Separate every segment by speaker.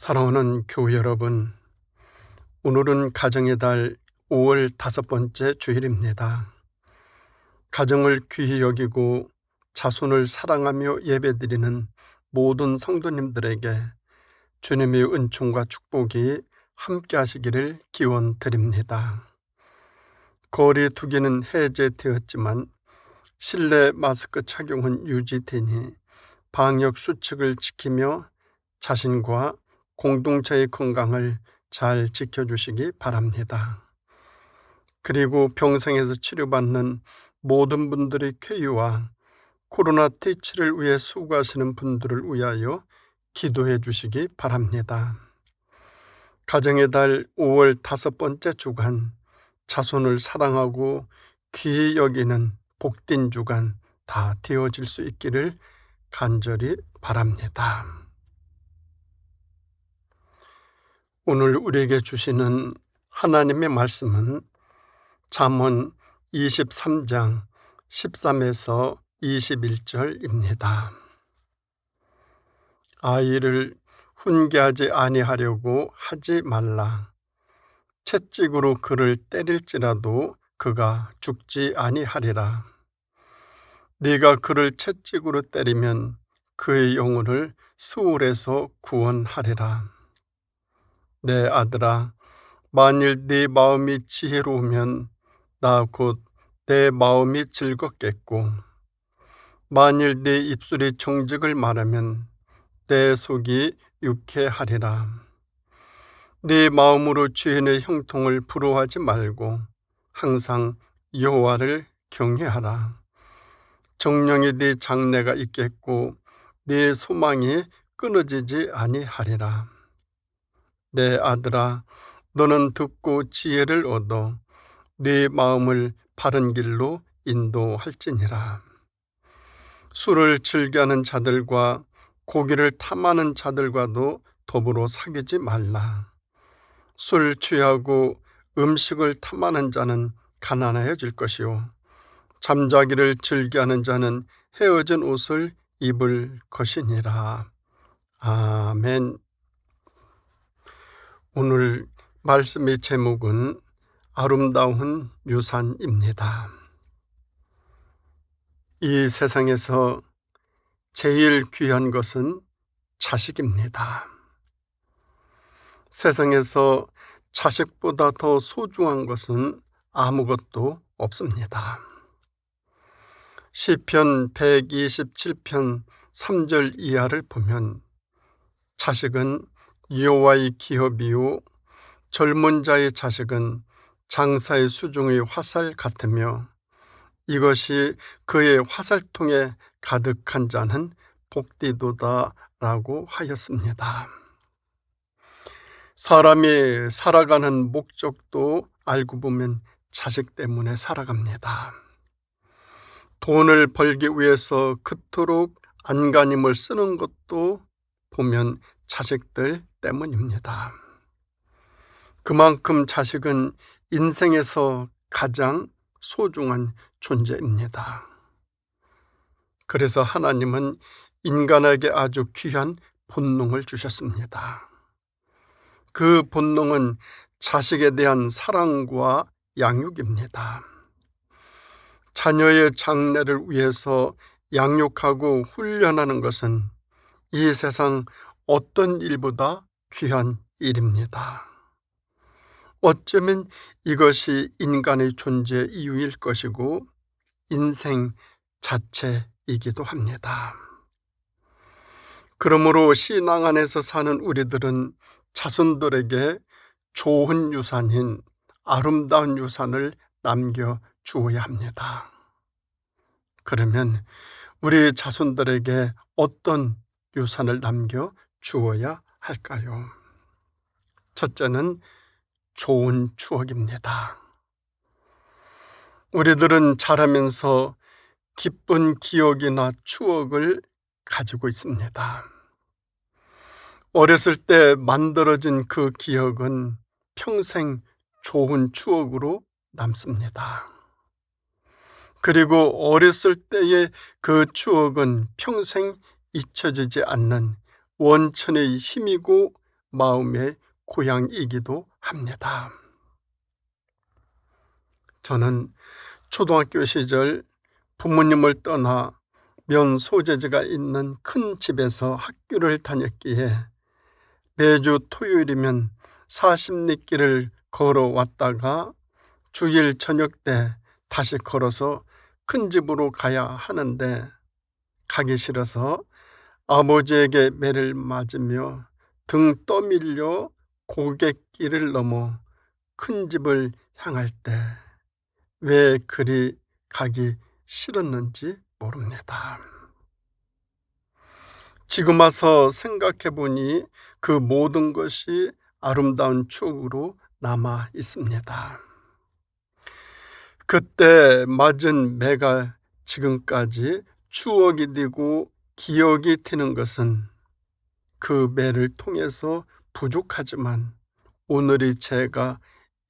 Speaker 1: 사랑하는 교회 여러분, 오늘은 가정의 달 5월 5번째 주일입니다. 가정을 귀히 여기고 자손을 사랑하며 예배드리는 모든 성도님들에게 주님의 은총과 축복이 함께 하시기를 기원드립니다. 거리 두기는 해제되었지만 실내 마스크 착용은 유지되니 방역 수칙을 지키며 자신과 공동체의 건강을 잘 지켜주시기 바랍니다. 그리고 병상에서 치료받는 모든 분들의 쾌유와 코로나 퇴치를 위해 수고하시는 분들을 위하여 기도해 주시기 바랍니다. 가정의 달 5월 5번째 주간, 자손을 사랑하고 귀히 여기는 복된 주간 다 되어질 수 있기를 간절히 바랍니다. 오늘 우리에게 주시는 하나님의 말씀은 잠언 23장 13에서 21절입니다. 아이를 훈계하지 아니하려고 하지 말라. 채찍으로 그를 때릴지라도 그가 죽지 아니하리라. 네가 그를 채찍으로 때리면 그의 영혼을 수울에서 구원하리라. 내 아들아, 만일 네 마음이 지혜로우면 나 곧 내 마음이 즐겁겠고, 만일 네 입술이 정직을 말하면 내 속이 유쾌하리라. 네 마음으로 주인의 형통을 부러워하지 말고 항상 여호와를 경외하라. 정령이 네 장래가 있겠고 네 소망이 끊어지지 아니하리라. 내 아들아, 너는 듣고 지혜를 얻어 네 마음을 바른 길로 인도할지니라. 술을 즐겨하는 자들과 고기를 탐하는 자들과도 더불어 사귀지 말라. 술 취하고 음식을 탐하는 자는 가난해질 것이요, 잠자기를 즐겨하는 자는 헤어진 옷을 입을 것이니라. 아멘. 오늘 말씀의 제목은 아름다운 유산입니다. 이 세상에서 제일 귀한 것은 자식입니다. 세상에서 자식보다 더 소중한 것은 아무것도 없습니다. 시편 127편 3절 이하를 보면 자식은 여호와의 기업이요 젊은 자의 자식은 장사의 수중의 화살 같으며 이것이 그의 화살통에 가득한 자는 복되도다라고 하였습니다. 사람이 살아가는 목적도 알고 보면 자식 때문에 살아갑니다. 돈을 벌기 위해서 그토록 안간힘을 쓰는 것도 보면 자식들 때문입니다. 그만큼 자식은 인생에서 가장 소중한 존재입니다. 그래서 하나님은 인간에게 아주 귀한 본능을 주셨습니다. 그 본능은 자식에 대한 사랑과 양육입니다. 자녀의 장래를 위해서 양육하고 훈련하는 것은 이 세상 어떤 일보다 귀한 일입니다. 어쩌면 이것이 인간의 존재 이유일 것이고 인생 자체이기도 합니다. 그러므로 신앙 안에서 사는 우리들은 자손들에게 좋은 유산인 아름다운 유산을 남겨주어야 합니다. 그러면 우리 자손들에게 어떤 유산을 남겨주어야 할까요? 첫째는 좋은 추억입니다. 우리들은 자라면서 기쁜 기억이나 추억을 가지고 있습니다. 어렸을 때 만들어진 그 기억은 평생 좋은 추억으로 남습니다. 그리고 어렸을 때의 그 추억은 평생 잊혀지지 않는 원천의 힘이고 마음의 고향이기도 합니다. 저는 초등학교 시절 부모님을 떠나 면 소재지가 있는 큰 집에서 학교를 다녔기에 매주 토요일이면 40리길을 걸어왔다가 주일 저녁 때 다시 걸어서 큰 집으로 가야 하는데 가기 싫어서 아버지에게 매를 맞으며 등 떠밀려 고갯길을 넘어 큰 집을 향할 때 왜 그리 가기 싫었는지 모릅니다. 지금 와서 생각해 보니 그 모든 것이 아름다운 추억으로 남아 있습니다. 그때 맞은 매가 지금까지 추억이 되고 기억이 되는 것은 그 매를 통해서 부족하지만 오늘의 제가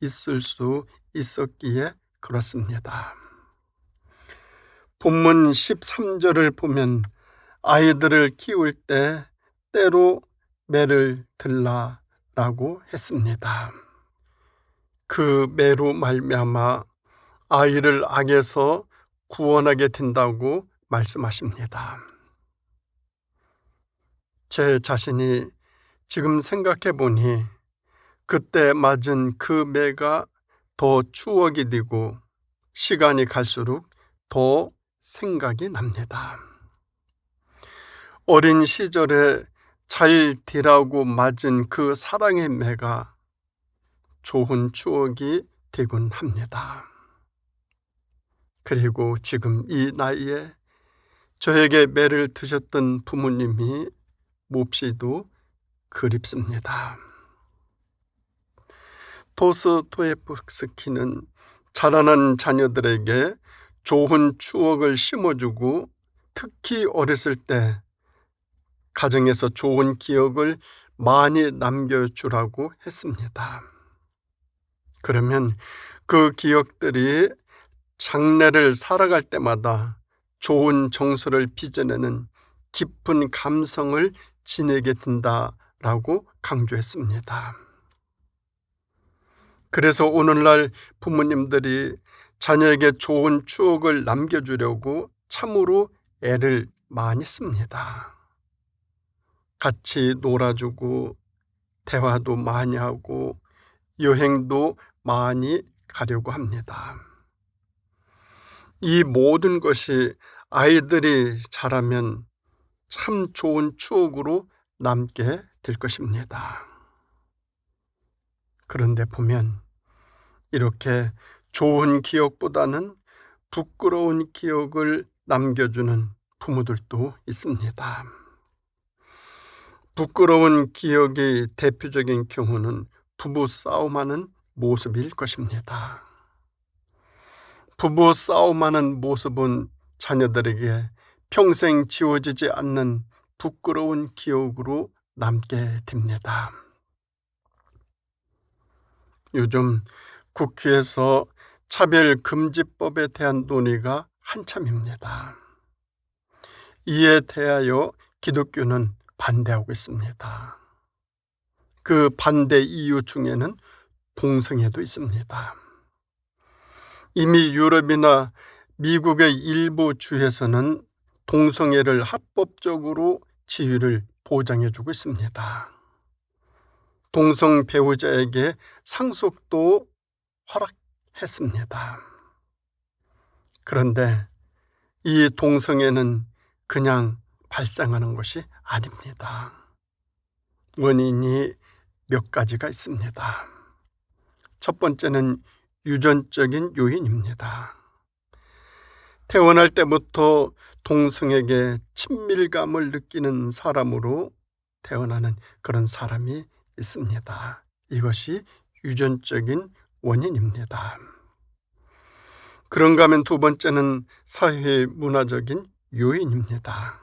Speaker 1: 있을 수 있었기에 그렇습니다. 본문 13절을 보면 아이들을 키울 때 때로 매를 들라라고 했습니다. 그 매로 말미암아 아이를 악에서 구원하게 된다고 말씀하십니다. 제 자신이 지금 생각해 보니 그때 맞은 그 매가 더 추억이 되고 시간이 갈수록 더 생각이 납니다. 어린 시절에 잘 되라고 맞은 그 사랑의 매가 좋은 추억이 되곤 합니다. 그리고 지금 이 나이에 저에게 매를 드셨던 부모님이 몹시도 그립습니다. 도스토옙스키는 자라난 자녀들에게 좋은 추억을 심어주고 특히 어렸을 때 가정에서 좋은 기억을 많이 남겨주라고 했습니다. 그러면 그 기억들이 장래를 살아갈 때마다 좋은 정서를 빚어내는 깊은 감성을 지니게 된다라고 강조했습니다. 그래서 오늘날 부모님들이 자녀에게 좋은 추억을 남겨주려고 참으로 애를 많이 씁니다. 같이 놀아주고 대화도 많이 하고 여행도 많이 가려고 합니다. 이 모든 것이 아이들이 자라면 참 좋은 추억으로 남게 될 것입니다. 그런데 보면 이렇게 좋은 기억보다는 부끄러운 기억을 남겨주는 부모들도 있습니다. 부끄러운 기억의 대표적인 경우는 부부 싸움하는 모습일 것입니다. 부부 싸움하는 모습은 자녀들에게 평생 지워지지 않는 부끄러운 기억으로 남게 됩니다. 요즘 국회에서 차별금지법에 대한 논의가 한참입니다. 이에 대하여 기독교는 반대하고 있습니다. 그 반대 이유 중에는 동성애도 있습니다. 이미 유럽이나 미국의 일부 주에서는 동성애를 합법적으로 지위를 보장해주고 있습니다. 동성 배우자에게 상속도 허락했습니다. 그런데 이 동성애는 그냥 발생하는 것이 아닙니다. 원인이 몇 가지가 있습니다. 첫 번째는 유전적인 요인입니다. 태어날 때부터 동성에게 친밀감을 느끼는 사람으로 태어나는 그런 사람이 있습니다. 이것이 유전적인 원인입니다. 그런가 하면 두 번째는 사회 문화적인 요인입니다.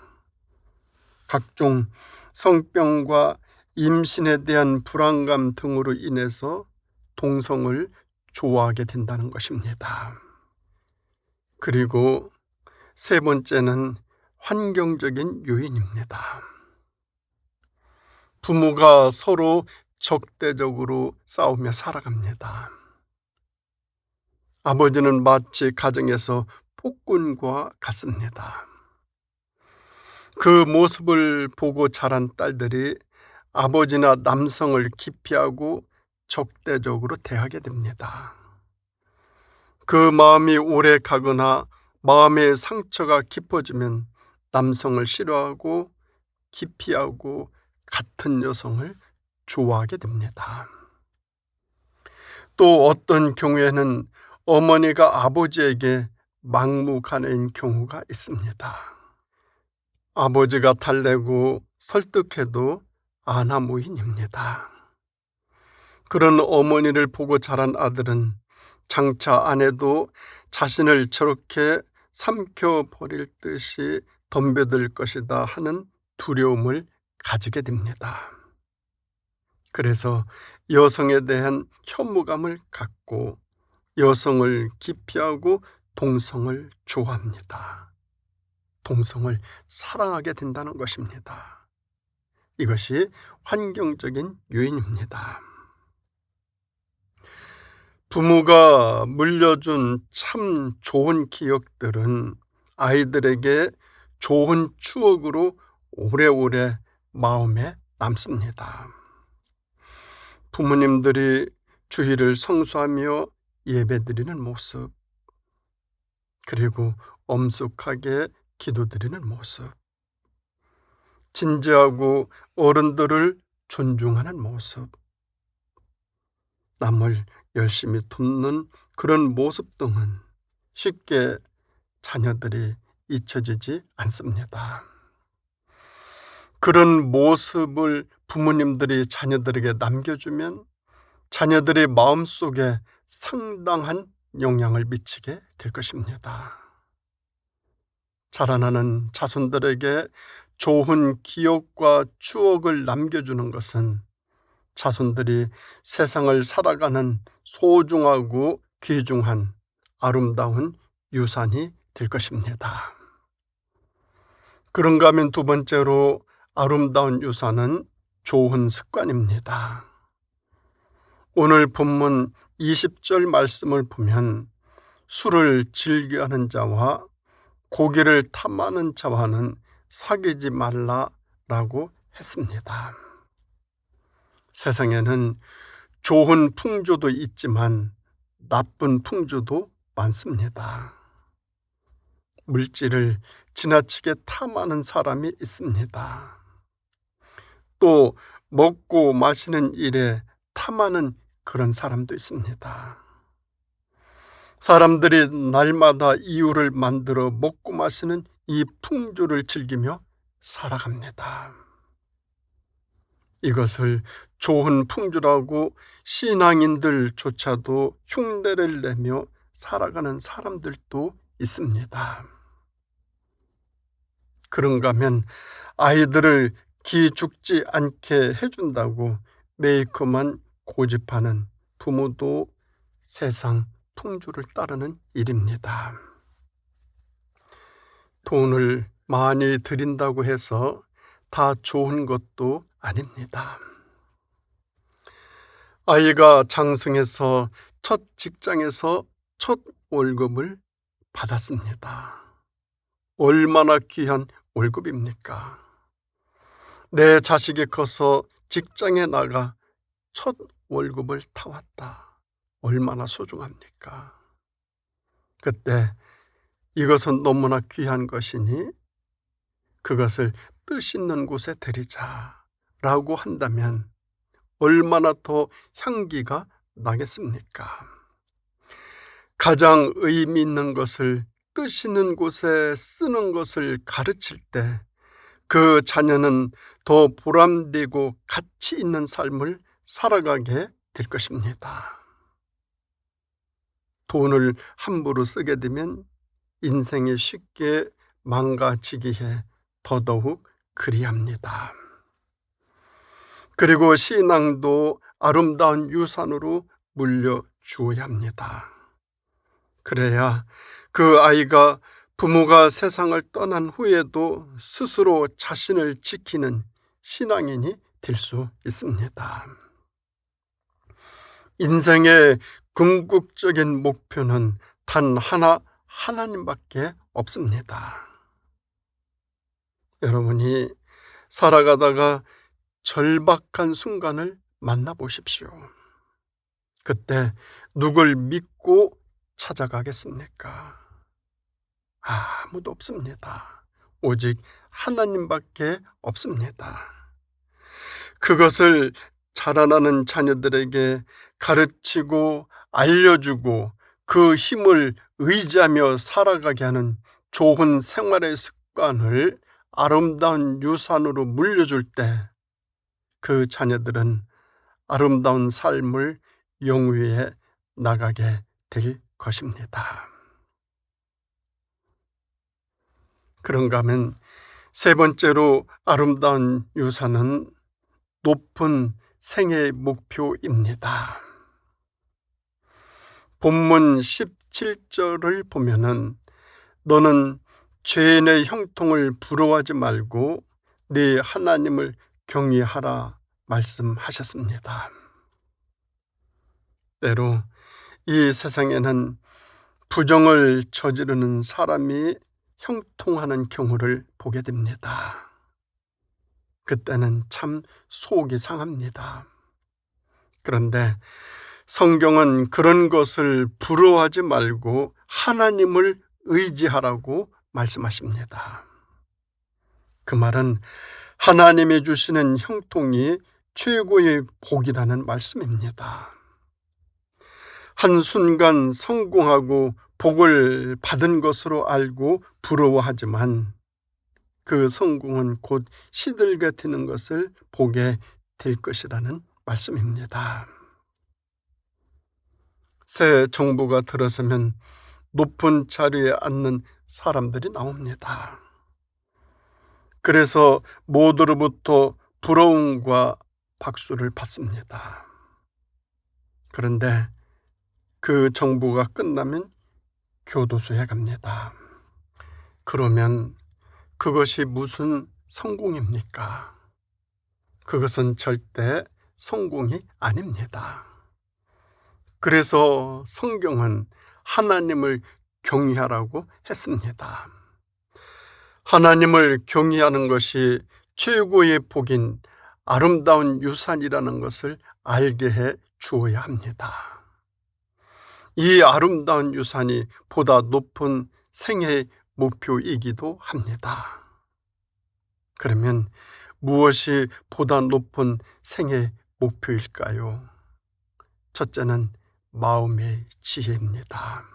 Speaker 1: 각종 성병과 임신에 대한 불안감 등으로 인해서 동성을 좋아하게 된다는 것입니다. 그리고 세 번째는 환경적인 요인입니다. 부모가 서로 적대적으로 싸우며 살아갑니다. 아버지는 마치 가정에서 폭군과 같습니다. 그 모습을 보고 자란 딸들이 아버지나 남성을 기피하고 적대적으로 대하게 됩니다. 그 마음이 오래 가거나 마음의 상처가 깊어지면 남성을 싫어하고 기피하고 같은 여성을 좋아하게 됩니다. 또 어떤 경우에는 어머니가 아버지에게 막무가내인 경우가 있습니다. 아버지가 달래고 설득해도 아나무인입니다. 그런 어머니를 보고 자란 아들은 장차 아내도 자신을 저렇게 삼켜버릴 듯이 덤벼들 것이다 하는 두려움을 가지게 됩니다. 그래서 여성에 대한 혐오감을 갖고 여성을 기피하고 동성을 좋아합니다. 동성을 사랑하게 된다는 것입니다. 이것이 환경적인 요인입니다. 부모가 물려준 참 좋은 기억들은 아이들에게 좋은 추억으로 오래오래 마음에 남습니다. 부모님들이 주일을 성수하며 예배드리는 모습, 그리고 엄숙하게 기도드리는 모습, 진지하고 어른들을 존중하는 모습, 남을 열심히 돕는 그런 모습 등은 쉽게 자녀들이 잊혀지지 않습니다. 그런 모습을 부모님들이 자녀들에게 남겨주면 자녀들의 마음속에 상당한 영향을 미치게 될 것입니다. 자라나는 자손들에게 좋은 기억과 추억을 남겨주는 것은 자손들이 세상을 살아가는 소중하고 귀중한 아름다운 유산이 될 것입니다. 그런가 하면 두 번째로 아름다운 유산은 좋은 습관입니다. 오늘 본문 20절 말씀을 보면 술을 즐겨하는 자와 고기를 탐하는 자와는 사귀지 말라라고 했습니다. 세상에는 좋은 풍조도 있지만 나쁜 풍조도 많습니다. 물질을 지나치게 탐하는 사람이 있습니다. 또 먹고 마시는 일에 탐하는 그런 사람도 있습니다. 사람들이 날마다 이유를 만들어 먹고 마시는 이 풍조를 즐기며 살아갑니다. 이것을 좋은 풍조라고 신앙인들조차도 흉내를 내며 살아가는 사람들도 있습니다. 그런가 하면 아이들을 기죽지 않게 해준다고 메이커만 고집하는 부모도 세상 풍조를 따르는 일입니다. 돈을 많이 들인다고 해서 다 좋은 것도 아닙니다. 아이가 장성해서 첫 직장에서 첫 월급을 받았습니다. 얼마나 귀한 월급입니까? 내 자식이 커서 직장에 나가 첫 월급을 타왔다. 얼마나 소중합니까? 그때 이것은 너무나 귀한 것이니 그것을 뜻 있는 곳에 드리자라고 한다면 얼마나 더 향기가 나겠습니까? 가장 의미 있는 것을 뜻 있는 곳에 쓰는 것을 가르칠 때 그 자녀는 더 보람되고 가치 있는 삶을 살아가게 될 것입니다. 돈을 함부로 쓰게 되면 인생이 쉽게 망가지기에 더더욱 그리합니다. 그리고 신앙도 아름다운 유산으로 물려주어야 합니다. 그래야 그 아이가 부모가 세상을 떠난 후에도 스스로 자신을 지키는 신앙인이 될 수 있습니다. 인생의 궁극적인 목표는 단 하나, 하나님밖에 없습니다. 여러분이 살아가다가 절박한 순간을 만나보십시오. 그때 누굴 믿고 찾아가겠습니까? 아무도 없습니다. 오직 하나님밖에 없습니다. 그것을 자라나는 자녀들에게 가르치고 알려주고 그 힘을 의지하며 살아가게 하는 좋은 생활의 습관을 아름다운 유산으로 물려줄 때 그 자녀들은 아름다운 삶을 영위해 나가게 될 것입니다. 그런가 하면 세 번째로 아름다운 유산은 높은 생애의 목표입니다. 본문 17절을 보면은 너는 죄인의 형통을 부러워하지 말고 네 하나님을 경외하라 말씀하셨습니다. 때로 이 세상에는 부정을 저지르는 사람이 형통하는 경우를 보게 됩니다. 그때는 참 속이 상합니다. 그런데 성경은 그런 것을 부러워하지 말고 하나님을 의지하라고 말씀하십니다. 그 말은 하나님이 주시는 형통이 최고의 복이라는 말씀입니다. 한순간 성공하고 복을 받은 것으로 알고 부러워하지만 그 성공은 곧 시들게 되는 것을 보게 될 것이라는 말씀입니다. 새 정부가 들어서면 높은 자리에 앉는 사람들이 나옵니다. 그래서 모두로부터 부러움과 박수를 받습니다. 그런데 그 정부가 끝나면 교도소에 갑니다. 그러면 그것이 무슨 성공입니까? 그것은 절대 성공이 아닙니다. 그래서 성경은 하나님을 경외하라고 했습니다. 하나님을 경외하는 것이 최고의 복인 아름다운 유산이라는 것을 알게 해 주어야 합니다. 이 아름다운 유산이 보다 높은 생애의 목표이기도 합니다. 그러면 무엇이 보다 높은 생애의 목표일까요? 첫째는 마음의 지혜입니다.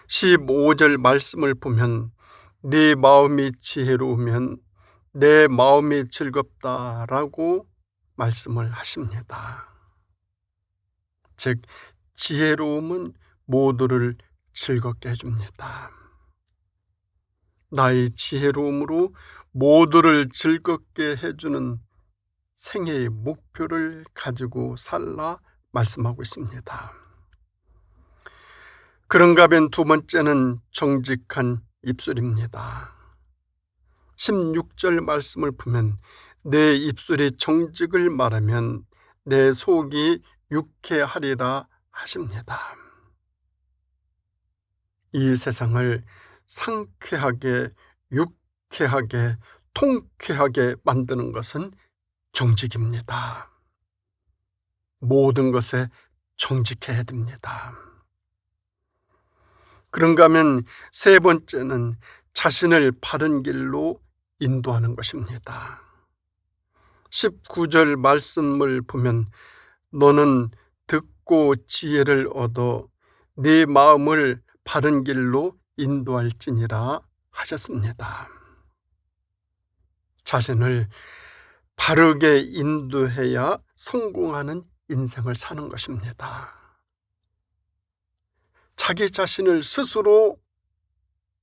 Speaker 1: 15절 말씀을 보면 네 마음이 지혜로우면 내 마음이 즐겁다라고 말씀을 하십니다. 즉 지혜로움은 모두를 즐겁게 해줍니다. 나의 지혜로움으로 모두를 즐겁게 해주는 생애의 목표를 가지고 살라 말씀하고 있습니다. 그런가 하면 두 번째는 정직한 입술입니다. 16절 말씀을 보면 내 입술이 정직을 말하면 내 속이 유쾌하리라 하십니다. 이 세상을 상쾌하게, 유쾌하게, 통쾌하게 만드는 것은 정직입니다. 모든 것에 정직해야 됩니다. 그런가 하면 세 번째는 자신을 바른 길로 인도하는 것입니다. 19절 말씀을 보면 너는 듣고 지혜를 얻어 네 마음을 바른 길로 인도할지니라 하셨습니다. 자신을 바르게 인도해야 성공하는 인생을 사는 것입니다. 자기 자신을 스스로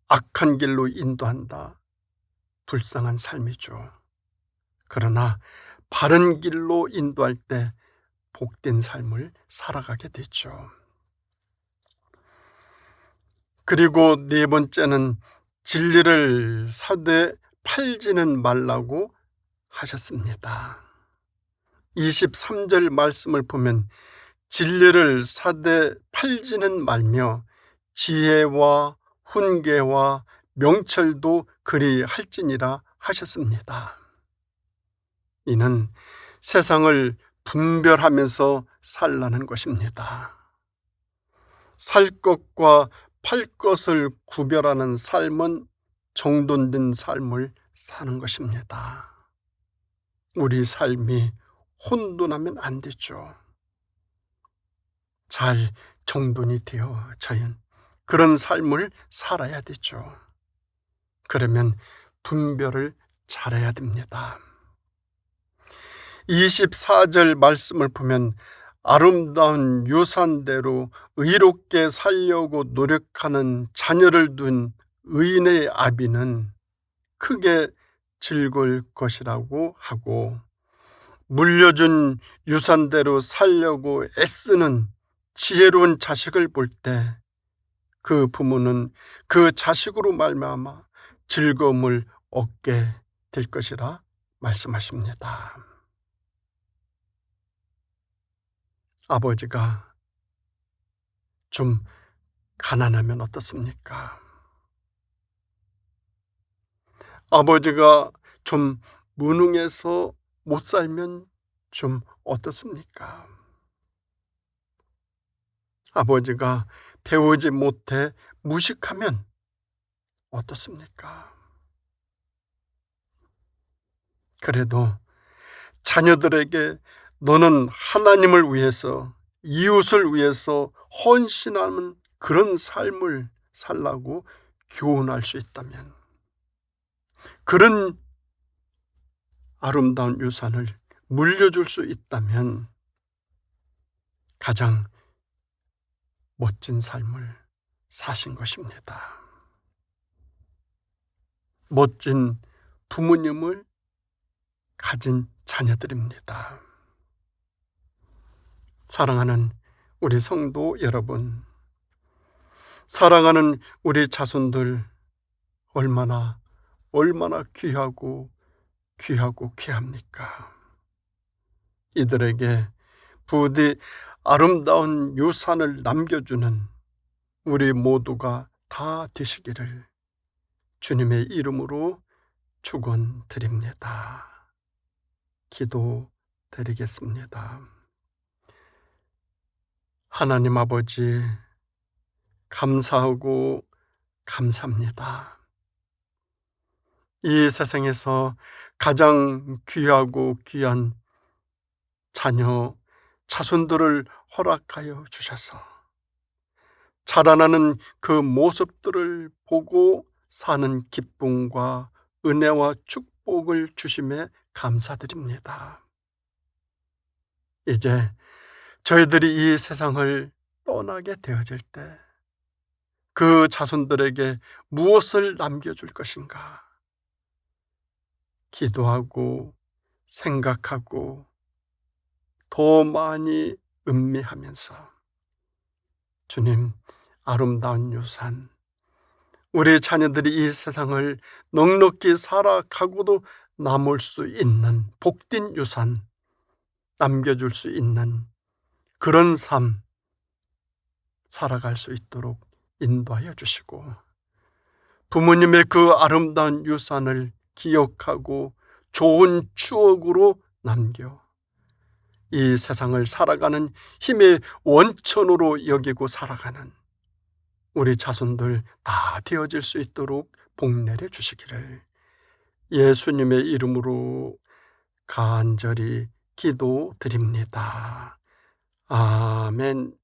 Speaker 1: 악한 길로 인도한다. 불쌍한 삶이죠. 그러나 바른 길로 인도할 때 복된 삶을 살아가게 되죠. 그리고 네 번째는 진리를 사되 팔지는 말라고 하셨습니다. 23절 말씀을 보면 진리를 사되 팔지는 말며 지혜와 훈계와 명철도 그리 할지니라 하셨습니다. 이는 세상을 분별하면서 살라는 것입니다. 살 것과 팔 것을 구별하는 삶은 정돈된 삶을 사는 것입니다. 우리 삶이 혼돈하면 안 되죠. 잘 정돈이 되어져야 그런 삶을 살아야 되죠. 그러면 분별을 잘해야 됩니다. 24절 말씀을 보면 아름다운 유산대로 의롭게 살려고 노력하는 자녀를 둔 의인의 아비는 크게 즐거울 것이라고 하고, 물려준 유산대로 살려고 애쓰는 지혜로운 자식을 볼 때 그 부모는 그 자식으로 말미암아 즐거움을 얻게 될 것이라 말씀하십니다. 아버지가 좀 가난하면 어떻습니까? 아버지가 좀 무능해서 못 살면 좀 어떻습니까? 아버지가 배우지 못해 무식하면 어떻습니까? 그래도 자녀들에게 너는 하나님을 위해서, 이웃을 위해서 헌신하는 그런 삶을 살라고 교훈할 수 있다면, 그런 아름다운 유산을 물려줄 수 있다면 가장 멋진 삶을 사신 것입니다. 멋진 부모님을 가진 자녀들입니다. 사랑하는 우리 성도 여러분, 사랑하는 우리 자손들 얼마나 귀하고 귀합니까? 이들에게 부디 아름다운 유산을 남겨주는 우리 모두가 다 되시기를 주님의 이름으로 축원드립니다. 기도드리겠습니다. 하나님 아버지, 감사하고 감사합니다. 이 세상에서 가장 귀하고 귀한 자손들을 허락하여 주셔서 자라나는 그 모습들을 보고 사는 기쁨과 은혜와 축복을 주심에 감사드립니다. 이제 저희들이 이 세상을 떠나게 되어질 때 그 자손들에게 무엇을 남겨줄 것인가 기도하고 생각하고 더 많이 음미하면서 주님, 아름다운 유산, 우리 자녀들이 이 세상을 넉넉히 살아가고도 남을 수 있는 복된 유산 남겨줄 수 있는 그런 삶 살아갈 수 있도록 인도하여 주시고, 부모님의 그 아름다운 유산을 기억하고 좋은 추억으로 남겨 이 세상을 살아가는 힘의 원천으로 여기고 살아가는 우리 자손들 다 되어질 수 있도록 복내려 주시기를 예수님의 이름으로 간절히 기도드립니다. 아멘.